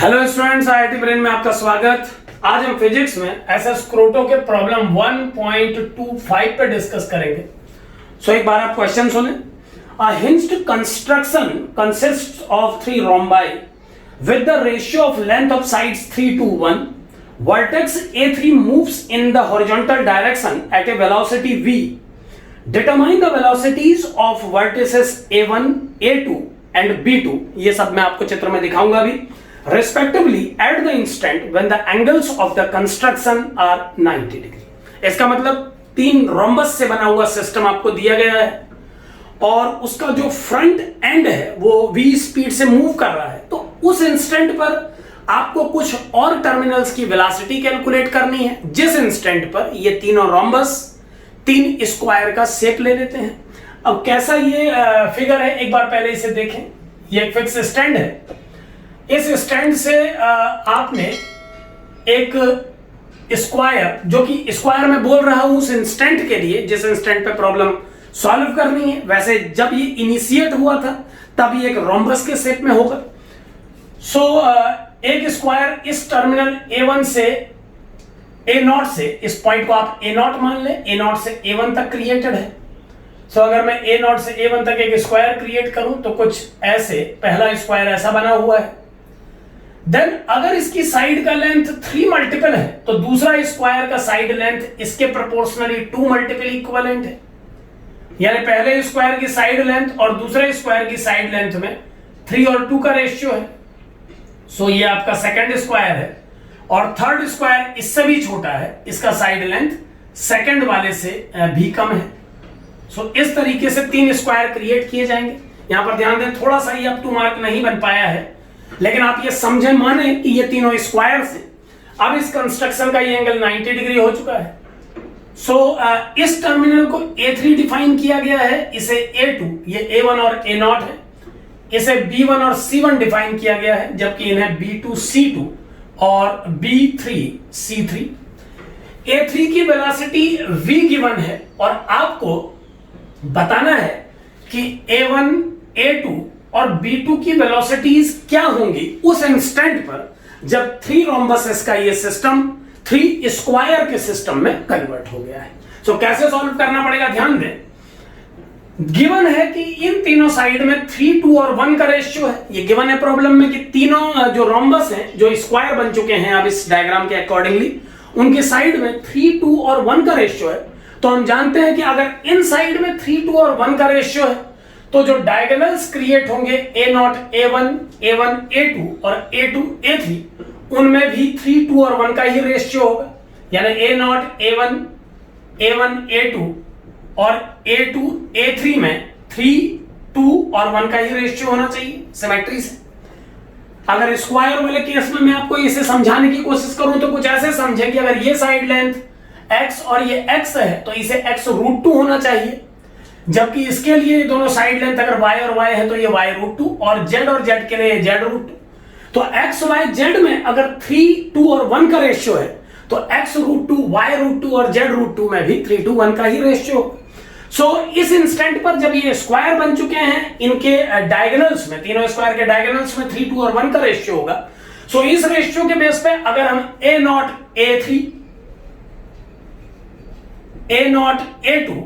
Hello students, IIT brain में आपका स्वागत। आज हम फिजिक्स में एस.एस.क्रोटो के प्रॉब्लम 1.25 पे डिस्कस करेंगे। सो एक बार आप क्वेश्चन सुने। A hinged construction consists of 3 rhombi with the ratio of length of sides 3:1. Vertex A3 moves in the horizontal direction at a velocity v. Determine the velocities of vertices A1, A2 and B2. ये सब मैं आपको चित्र में दिखाऊंगा अभी। Respectively at the instant when the angles of the construction are 90 degree। इसका मतलब 3 रोम्बस से बना हुआ सिस्टम आपको दिया गया है और उसका जो फ्रंट एंड है वो v स्पीड से मूव कर रहा है। तो उस इंस्टेंट पर आपको कुछ और टर्मिनल्स की वेलोसिटी कैलकुलेट करनी है, जिस इंस्टेंट पर ये तीनों रोम्बस 3 स्क्वायर का शेप ले लेते हैं। अब कैसा ये फिगर है, एक बार पहले इसे देखें। ये एक फिक्स स्टैंड है। इस स्टैंड से आपने एक स्क्वायर, जो कि स्क्वायर में बोल रहा हूं उस इंस्टेंट के लिए जिस इंस्टेंट पे प्रॉब्लम सॉल्व करनी है। वैसे जब ये इनिशिएट हुआ था तब ये एक रोम्बस के शेप में होगा। सो एक स्क्वायर इस टर्मिनल A1 से A0 से, इस पॉइंट को आप A0 मान लें, A0 से A1 तक क्रिएटेड है। सो अगर मैं A0 से A1 तक एक स्क्वायर क्रिएट करूं तो कुछ ऐसे, पहला स्क्वायर ऐसा बना हुआ है। देन अगर इसकी साइड का लेंथ 3 मल्टीपल है तो दूसरा स्क्वायर का साइड लेंथ इसके प्रोपोर्शनली 2 मल्टीपल इक्विवेलेंट है। यानी पहले स्क्वायर की साइड लेंथ और दूसरे स्क्वायर की साइड लेंथ में 3 और 2 का रेशियो है। सो ये आपका सेकंड स्क्वायर है और थर्ड स्क्वायर इससे भी छोटा है, इसका साइड लेंथ सेकंड वाले से भी कम है। सो इस तरीके से 3 स्क्वायर क्रिएट किए जाएंगे। यहां पर ध्यान दें, थोड़ा सा ये अप टू मार्क नहीं बन पाया है, लेकिन आप ये समझे माने कि ये तीनों स्क्वायर से अब इस कंस्ट्रक्शन का ये एंगल 90 डिग्री हो चुका है। सो इस टर्मिनल को A3 डिफाइन किया गया है, इसे A2, ये A1 और A0 है, इसे B1 और C1 डिफाइन किया गया है, जबकि इन्हें B2 C2 और B3 C3। A3 की वेलोसिटी v गिवन है और आपको बताना है कि A1, A2 और B2 की वेलोसिटीज क्या होंगी उस इंस्टेंट पर जब 3 रोम्बसेस का ये सिस्टम 3 स्क्वायर के सिस्टम में कन्वर्ट हो गया है। सो कैसे सॉल्व करना पड़ेगा, ध्यान दें। गिवन है कि इन तीनों साइड में 3, 2 और 1 का रेशियो है। ये गिवन है प्रॉब्लम में कि तीनों जो रोम्बस हैं, जो स्क्वायर बन चुके हैं अब इस डायग्राम के अकॉर्डिंगली, उनके साइड में 3, 2 और 1 का रेशियो है। तो हम जानते हैं कि अगर इन साइड में 3, 2 और 1 का रेशियो है तो जो डायगोनल्स क्रिएट होंगे A0, A1, A1, A2 और A2, A3, उनमें भी 3, 2 और 1 का ही रेशियो होगा। यानी A0, A1, A1, A2 और A2, A3 में 3, 2 और 1 का ही रेशियो होना चाहिए सिमेट्री से। अगर स्क्वायर वाले केस में मैं आपको इसे समझाने की कोशिश करूं तो कुछ ऐसे समझें कि अगर ये साइड लेंथ x और ये x है तो इसे x√2 होना चाहिए, जबकि इसके लिए दोनों साइड लेंथ अगर y और y है तो ये y√2 और z और z के लिए z√2। तो x, y, z में अगर 3, 2 और 1 का रेशियो है तो x√2, y√2 और z√2 में भी 3 to 1 का ही रेशियो। सो इस इंस्टेंट पर जब ये स्क्वायर बन चुके हैं, इनके डायगोनल्स में, तीनों स्क्वायर के डायगोनल्स में 3, 2 और 1 का रेशियो होगा। सो इस रेशियो के बेस पे अगर हम A0, A3, A0, A2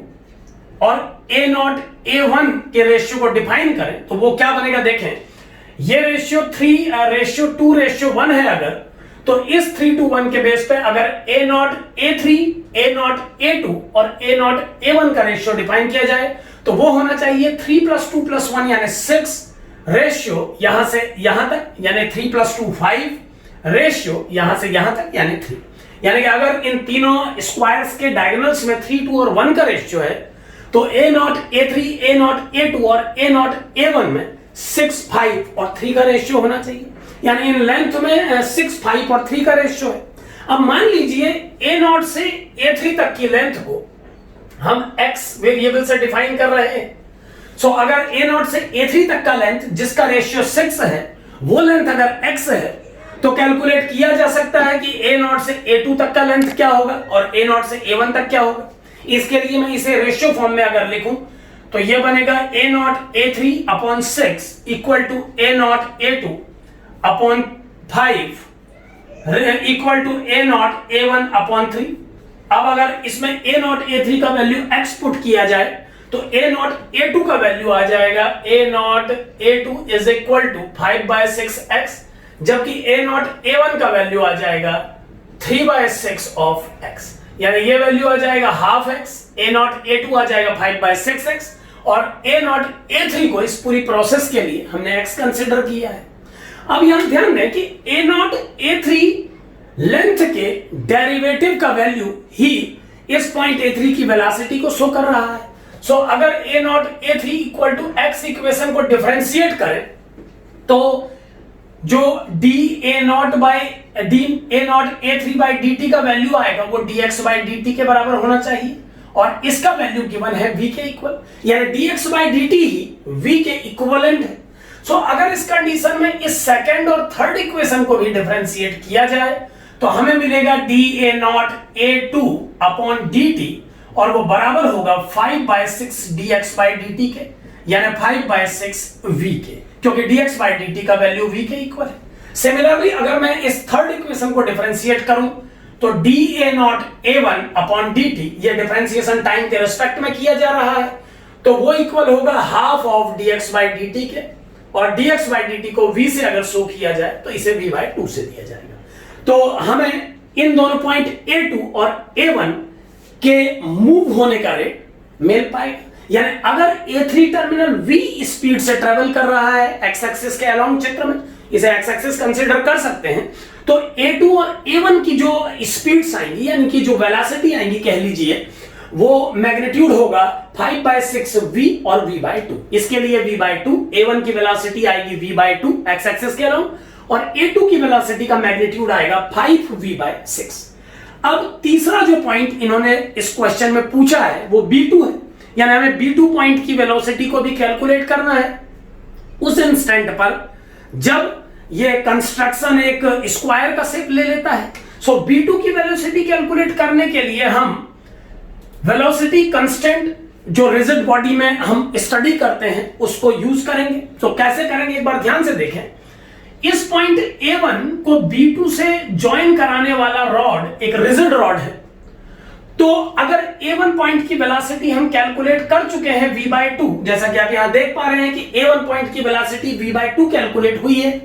और A0, A1 के रेशियो को डिफाइन करें तो वो क्या बनेगा, देखें। ये रेशियो 3:2:1 है अगर, तो इस 3:1 के बेस पे अगर A0, A3, A0, A2 और A0, A1 का रेशियो डिफाइन किया जाए तो वो होना चाहिए 3 + 2 + 1 यानी 6 रेशियो यहां से यहां तक, यानी 3 + 2 5 रेशियो यहां से यहां तक यानी 3। यानी कि अगर इन तीनों स्क्वायर्स के डायगोनल्स में 3, 2 और 1 का रेशियो है तो A0, A3, A0, A2 और A0, A1 में 6, 5 और 3 का रेशियो होना चाहिए। यानी इन लेंथ में 6, 5 और 3 का रेशियो है। अब मान लीजिए A0 से A3 तक की लेंथ को हम x वेरिएबल से डिफाइन कर रहे हैं। सो अगर A0 से A3 तक का लेंथ जिसका रेशियो 6 है, वो लेंथ अगर x है तो कैलकुलेट किया जा सकता है कि A0 से A2 तक का लेंथ क्या होगा और A0 से A1 तक क्या होगा। इसके लिए मैं इसे रेशियो फॉर्म में अगर लिखूं तो ये बनेगा A0 A3 upon 6 equal to A0 A2 upon 5 equal to A naught A1 upon 3। अब अगर इसमें A नॉट A3 का वैल्यू x पुट किया जाए तो A नॉट A2 का वैल्यू आ जाएगा A naught A2 is equal to 5/6x, जबकि A नॉट A1 का वैल्यू आ जाएगा 3/6 ऑफ x, यानी ये वैल्यू आ जाएगा half x, A naught A2 आ जाएगा 5/6x और A नॉट A3 को इस पूरी प्रोसेस के लिए हमने x कंसिडर किया है। अब यहां ध्यान दें कि A नॉट A3 लेंथ के डेरिवेटिव का वैल्यू ही इस पॉइंट A3 की वेलोसिटी को शो कर रहा है। सो अगर A naught A3 equal to x equation को डिफरेंशिएट करें तो जो A naught A3 by dt का वैल्यू आएगा वो dx बाई dt के बराबर होना चाहिए और इसका वैल्यू गिवन है v के इक्वल, यानी dx by dt he v के इक्विवेलेंट है। सो अगर इस कंडीशन में इस सेकंड और थर्ड इक्वेशन को भी डिफरेंशिएट किया जाए तो हमें मिलेगा dA not A2 upon dt और वो बराबर होगा 5/6 dx बाई dt के, यानी 5/6 v के, क्योंकि dx बाई dt का वैल्यू v के इक्वल है। सिमिलरली अगर मैं इस थर्ड इक्वेशन को डिफरेंशिएट करूं तो dA not A1 upon dt, ये डिफरेंशिएशन टाइम के रिस्पेक्ट में किया जा रहा है, तो वो इक्वल होगा half of dx by dt के, और dx बाई dt को v से अगर शो किया जाए तो इसे v/2 से दिया जाएगा। तो हमें इन दोनों पॉइंट A2 और A1 के मूव होने का रेट मिल पाएगा, यानी अगर A3 टर्मिनल v स्पीड से ट्रेवल कर रहा है x एक्सिस के अलोंग चित्र में, इसे x एक्सिस कंसीडर कर सकते हैं, तो A2 और A1 की जो स्पीड्स आएंगी यानी कि जो वेलोसिटी आएंगी कह लीजिए वो मैग्नीट्यूड होगा 5/6 v और v/2। इसके लिए v/2, A1 की वेलोसिटी आएगी v/2 x एक्सिस के अलोंग और A2 की वेलोसिटी का मैग्नीट्यूड आएगा 5v/6। अब तीसरा जो पॉइंट इन्होंने इस क्वेश्चन में पूछा है वो B2 है, यानी हमें B2 पॉइंट की वेलोसिटी को भी कैलकुलेट करना है उस इंस्टेंट पर जब ये कंस्ट्रक्शन एक स्क्वायर का शेप ले लेता है। सो B2 की वेलोसिटी कैलकुलेट करने के लिए हम वेलोसिटी कांस्टेंट जो रिजिड बॉडी में हम स्टडी करते हैं उसको यूज करेंगे। तो कैसे करेंगे एक बार ध्यान से देखें। इस पॉइंट A1 को B2 से ज्वाइन कराने वाला रॉड एक रिजिड रॉड है, तो अगर A1 पॉइंट की वेलोसिटी हम कैलकुलेट कर चुके हैं v/2, जैसा कि आप यहां देख पा रहे हैं कि A1 पॉइंट की वेलोसिटी v/2 कैलकुलेट हुई है।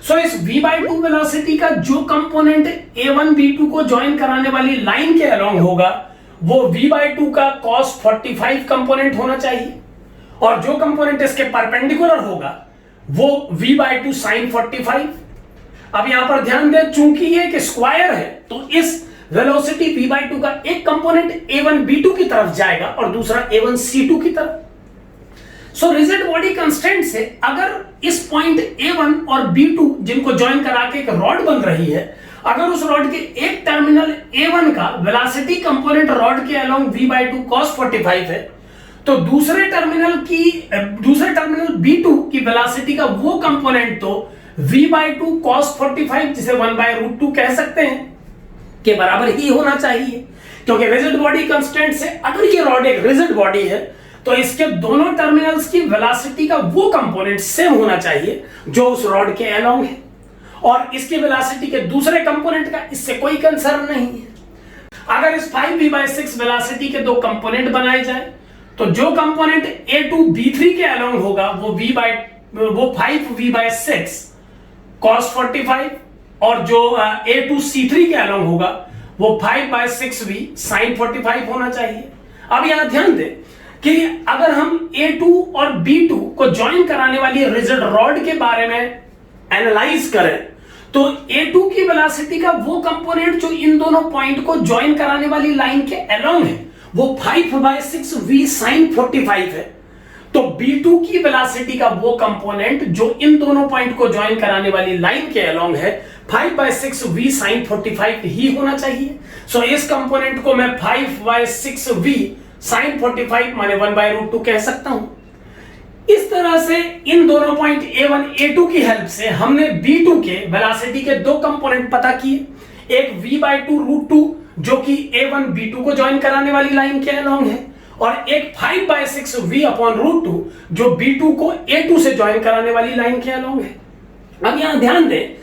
सो इस v/2 वेलोसिटी का जो कंपोनेंट A1 B2 को ज्वाइन कराने वाली लाइन के अलोंग होगा वो v/2 का cos 45 कंपोनेंट होना चाहिए और जो कंपोनेंट इसके परपेंडिकुलर होगा वो v/2 sin 45। अब यहां पर ध्यान दें, चूंकि ये एक स्क्वायर है तो इस वेलोसिटी v/2 का एक कंपोनेंट A1 B2 की तरफ जाएगा और दूसरा A1 C2 की तरफ। सो रिजिड बॉडी कांस्टेंट से अगर इस पॉइंट A1 और B2 जिनको ज्वाइन करा के एक रॉड बन रही है, अगर उस रॉड के एक टर्मिनल A1 का वेलोसिटी कंपोनेंट रॉड के अलोंग v/2 cos 45 है तो दूसरे टर्मिनल B2 की वेलोसिटी का वो कंपोनेंट तो v/2 cos 45 जिसे 1/√2 कह सकते हैं के बराबर ही होना चाहिए, क्योंकि रिजिड बॉडी कांस्टेंट से अगर ये रॉड एक रिजिड बॉडी है तो इसके दोनों टर्मिनल्स की वेलोसिटी का वो कंपोनेंट सेम होना चाहिए जो उस रॉड के अलोंग है और इसकी वेलोसिटी के दूसरे कंपोनेंट का इससे कोई कंसर्न नहीं है। अगर इस 5v/6 वेलोसिटी के दो कंपोनेंट बनाए जाए तो जो कंपोनेंट A2 B3 के अलोंग होगा वो 5v/6 cos 45 और जो A2 C3 के अलोंग होगा वो 5/6v sin 45 होना चाहिए। अब यहां ध्यान दें कि अगर हम A2 और B2 को ज्वाइन कराने वाली रिजिड रॉड के बारे में एनालाइज करें तो A2 की वेलोसिटी का वो कंपोनेंट जो इन दोनों पॉइंट को ज्वाइन कराने वाली लाइन के अलोंग है वो 5/6v sin 45 है, तो B2 की वेलोसिटी का वो कंपोनेंट जो इन दोनों पॉइंट को ज्वाइन कराने वाली लाइन के अलोंग है 5/6v sin 45 ही होना चाहिए। सो इस कंपोनेंट को मैं 5/6v sin 45 माने 1/√2 कह सकता हूं। इस तरह से इन दोनों पॉइंट A1 A2 की हेल्प से हमने B2 के वेलोसिटी के दो कंपोनेंट पता किए, एक v/2√2 जो कि A1 B2 को ज्वाइन कराने वाली लाइन के अलोंग है और एक 5/6v/√2 जो B2 को A2 से ज्वाइन कराने वाली लाइन के अलोंग है। अब यहां ध्यान दें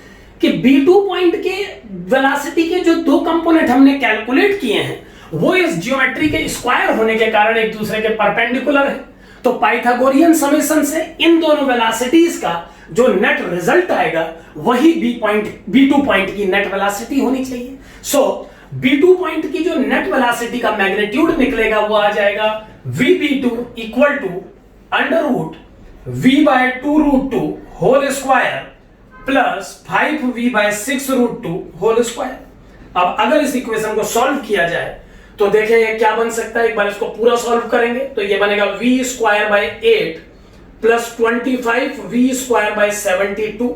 कि B2 पॉइंट के वेलोसिटी के जो दो कंपोनेंट हमने कैलकुलेट किए हैं वो इस ज्योमेट्री के स्क्वायर होने के कारण एक दूसरे के परपेंडिकुलर है। तो पाइथागोरियन समेशन से इन दोनों वेलोसिटीज का जो नेट रिजल्ट आएगा वही B2 पॉइंट की नेट वेलोसिटी होनी चाहिए। सो B2 पॉइंट की जो नेट वेलोसिटी का मैग्नीट्यूड निकलेगा वो आ जाएगा VB2 equal to under root V/2√2 whole square प्लस 5V/6√2 होल स्क्वायर। अब अगर इस इक्वेशन को सॉल्व किया जाए तो देखें ये क्या बन सकता है। एक बार इसको पूरा सॉल्व करेंगे तो ये बनेगा V²/8 प्लस 25V²/72।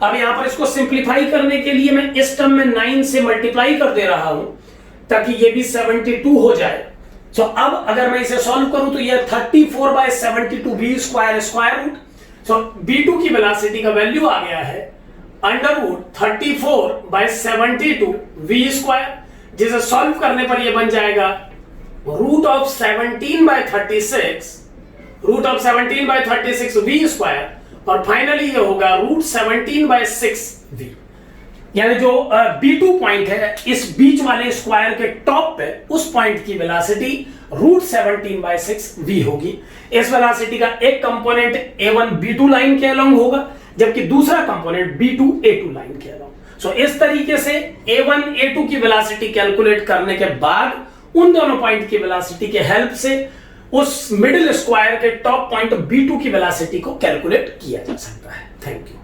अब यहां पर इसको सिंप्लीफाई करने के लिए मैं इस टर्म में 9 से मल्टीप्लाई कर दे रहा हूं ताकि ये भी 72 हो जाए। तो अब अगर मैं इसे सॉल्व करूं तो ये 34/72 V² रूट। सो B2 की वेलोसिटी का वैल्यू आ गया है अंडर रूट 34/72 V², जिसे सॉल्व करने पर ये बन जाएगा रूट ऑफ 17/36 V², और फाइनली ये होगा रूट 17/6 V। यानी जो B2 पॉइंट है इस बीच वाले स्क्वायर के टॉप पे उस पॉइंट की वेलोसिटी रूट 17/6 V होगी। इस वेलोसिटी का एक कंपोनेंट A1 B2 लाइन के अलोंग होगा जबकि दूसरा कंपोनेंट B2 A2 लाइन के अलोंग। सो इस तरीके से A1 A2 की वेलोसिटी कैलकुलेट करने के बाद उन दोनों पॉइंट की वेलोसिटी के हेल्प से उस मिडिल स्क्वायर के टॉप पॉइंट B2 की वेलोसिटी को कैलकुलेट किया जा सकता है। Thank you.